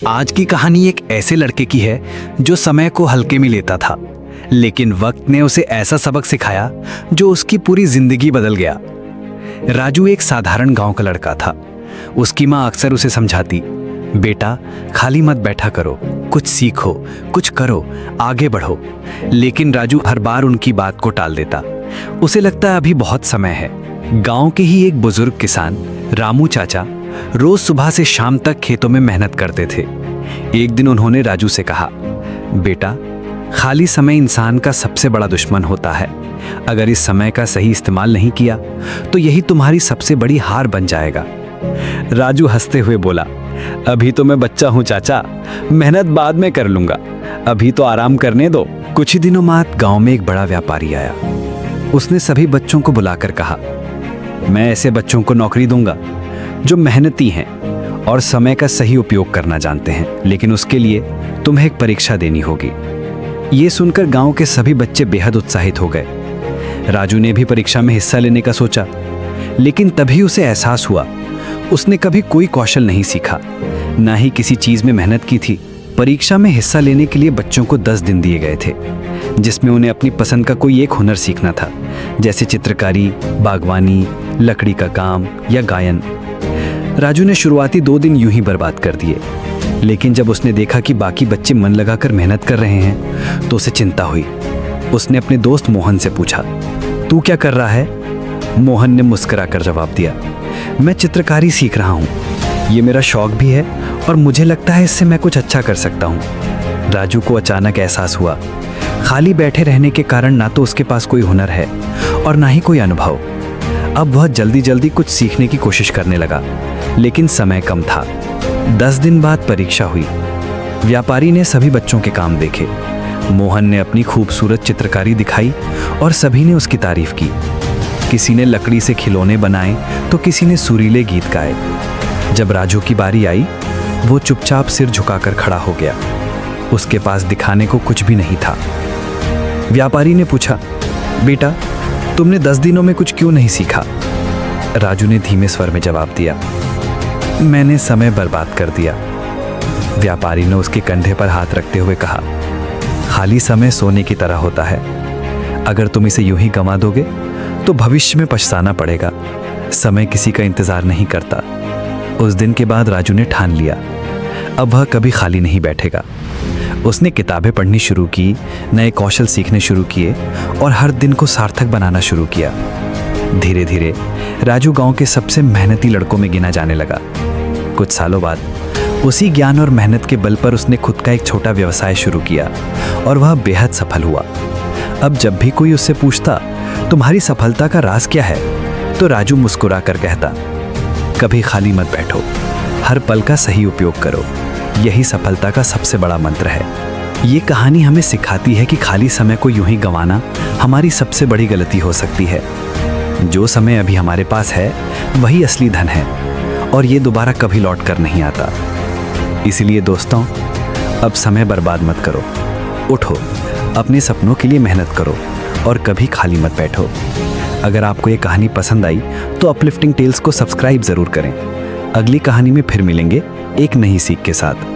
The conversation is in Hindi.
आज की कहानी एक ऐसे लड़के की है जो समय को हल्के में लेता था, लेकिन वक्त ने उसे ऐसा सबक सिखाया जो उसकी पूरी जिंदगी बदल गया। राजू एक साधारण गांव का लड़का था। उसकी माँ अक्सर उसे समझाती, बेटा खाली मत बैठा करो, कुछ सीखो, कुछ करो, आगे बढ़ो। लेकिन राजू हर बार उनकी बात को टाल देता। उसे लगता अभी बहुत समय है। गांव के ही एक बुजुर्ग किसान रामू चाचा रोज सुबह से शाम तक खेतों में मेहनत करते थे। एक दिन उन्होंने राजू से कहा, बेटा खाली समय इंसान का सबसे बड़ा दुश्मन होता है। अगर इस समय का सही इस्तेमाल नहीं किया तो यही तुम्हारी सबसे बड़ी हार बन जाएगा। राजू हंसते हुए बोला, अभी तो मैं बच्चा हूं चाचा, मेहनत बाद में कर लूंगा, अभी तो आराम करने दो। कुछ ही दिनों बाद गांव में एक बड़ा व्यापारी आया। उसने सभी बच्चों को बुलाकर कहा, मैं ऐसे बच्चों को नौकरी दूंगा जो मेहनती हैं और समय का सही उपयोग करना जानते हैं, लेकिन उसके लिए तुम्हें एक परीक्षा देनी होगी। ये सुनकर गांव के सभी बच्चे बेहद उत्साहित हो गए। राजू ने भी परीक्षा में हिस्सा लेने का सोचा, लेकिन तभी उसे एहसास हुआ उसने कभी कोई कौशल नहीं सीखा, ना ही किसी चीज में मेहनत की थी। परीक्षा में हिस्सा लेने के लिए बच्चों को 10 दिन दिए गए थे, जिसमें उन्हें अपनी पसंद का कोई एक हुनर सीखना था, जैसे चित्रकारी, बागवानी, लकड़ी का काम या गायन। राजू ने शुरुआती 2 दिन यूं ही बर्बाद कर दिए, लेकिन जब उसने देखा कि बाकी बच्चे मन लगाकर मेहनत कर रहे हैं तो उसे चिंता हुई। उसने अपने दोस्त मोहन से पूछा, तू क्या कर रहा है? मोहन ने मुस्कुराकर जवाब दिया, मैं चित्रकारी सीख रहा हूँ, ये मेरा शौक भी है और मुझे लगता है इससे मैं कुछ अच्छा कर सकता हूँ। राजू को अचानक एहसास हुआ, खाली बैठे रहने के कारण ना तो उसके पास कोई हुनर है और ना ही कोई अनुभव। अब वह जल्दी जल्दी कुछ सीखने की कोशिश करने लगा, लेकिन समय कम था। 10 दिन बाद परीक्षा हुई। व्यापारी ने सभी बच्चों के काम देखे। मोहन ने अपनी खूबसूरत चित्रकारी दिखाई और सभी ने उसकी तारीफ की। किसी ने लकड़ी से खिलौने बनाए तो किसी ने सुरीले गीत गाए। जब राजू की बारी आई, वो चुपचाप सिर झुकाकर खड़ा हो गया। उसके पास दिखाने को कुछ भी नहीं था। व्यापारी ने पूछा, बेटा तुमने 10 दिनों में कुछ क्यों नहीं सीखा? राजू ने धीमे स्वर में जवाब दिया, मैंने समय बर्बाद कर दिया। व्यापारी ने उसके कंधे पर हाथ रखते हुए कहा, खाली समय सोने की तरह होता है, अगर तुम इसे यूं ही गंवा दोगे तो भविष्य में पछताना पड़ेगा। समय किसी का इंतजार नहीं करता। उस दिन के बाद राजू ने ठान लिया, अब वह कभी खाली नहीं बैठेगा। उसने किताबें पढ़नी शुरू की, नए कौशल सीखने शुरू किए और हर दिन को सार्थक बनाना शुरू किया। धीरे धीरे राजू गांव के सबसे मेहनती लड़कों में गिना जाने लगा। कुछ सालों बाद उसी ज्ञान और मेहनत के बल पर उसने खुद का एक छोटा व्यवसाय शुरू किया और वह बेहद सफल हुआ। अब जब भी कोई उससे पूछता, तुम्हारी सफलता का राज क्या है, तो राजू मुस्कुरा कर कहता, कभी खाली मत बैठो, हर पल का सही उपयोग करो, यही सफलता का सबसे बड़ा मंत्र है। ये कहानी हमें सिखाती है कि खाली समय को यूं ही गंवाना हमारी सबसे बड़ी गलती हो सकती है। जो समय अभी हमारे पास है वही असली धन है और ये दोबारा कभी लौट कर नहीं आता। इसलिए दोस्तों, अब समय बर्बाद मत करो, उठो, अपने सपनों के लिए मेहनत करो और कभी खाली मत बैठो। अगर आपको ये कहानी पसंद आई तो अपलिफ्टिंग टेल्स को सब्सक्राइब जरूर करें। अगली कहानी में फिर मिलेंगे एक नई सीख के साथ।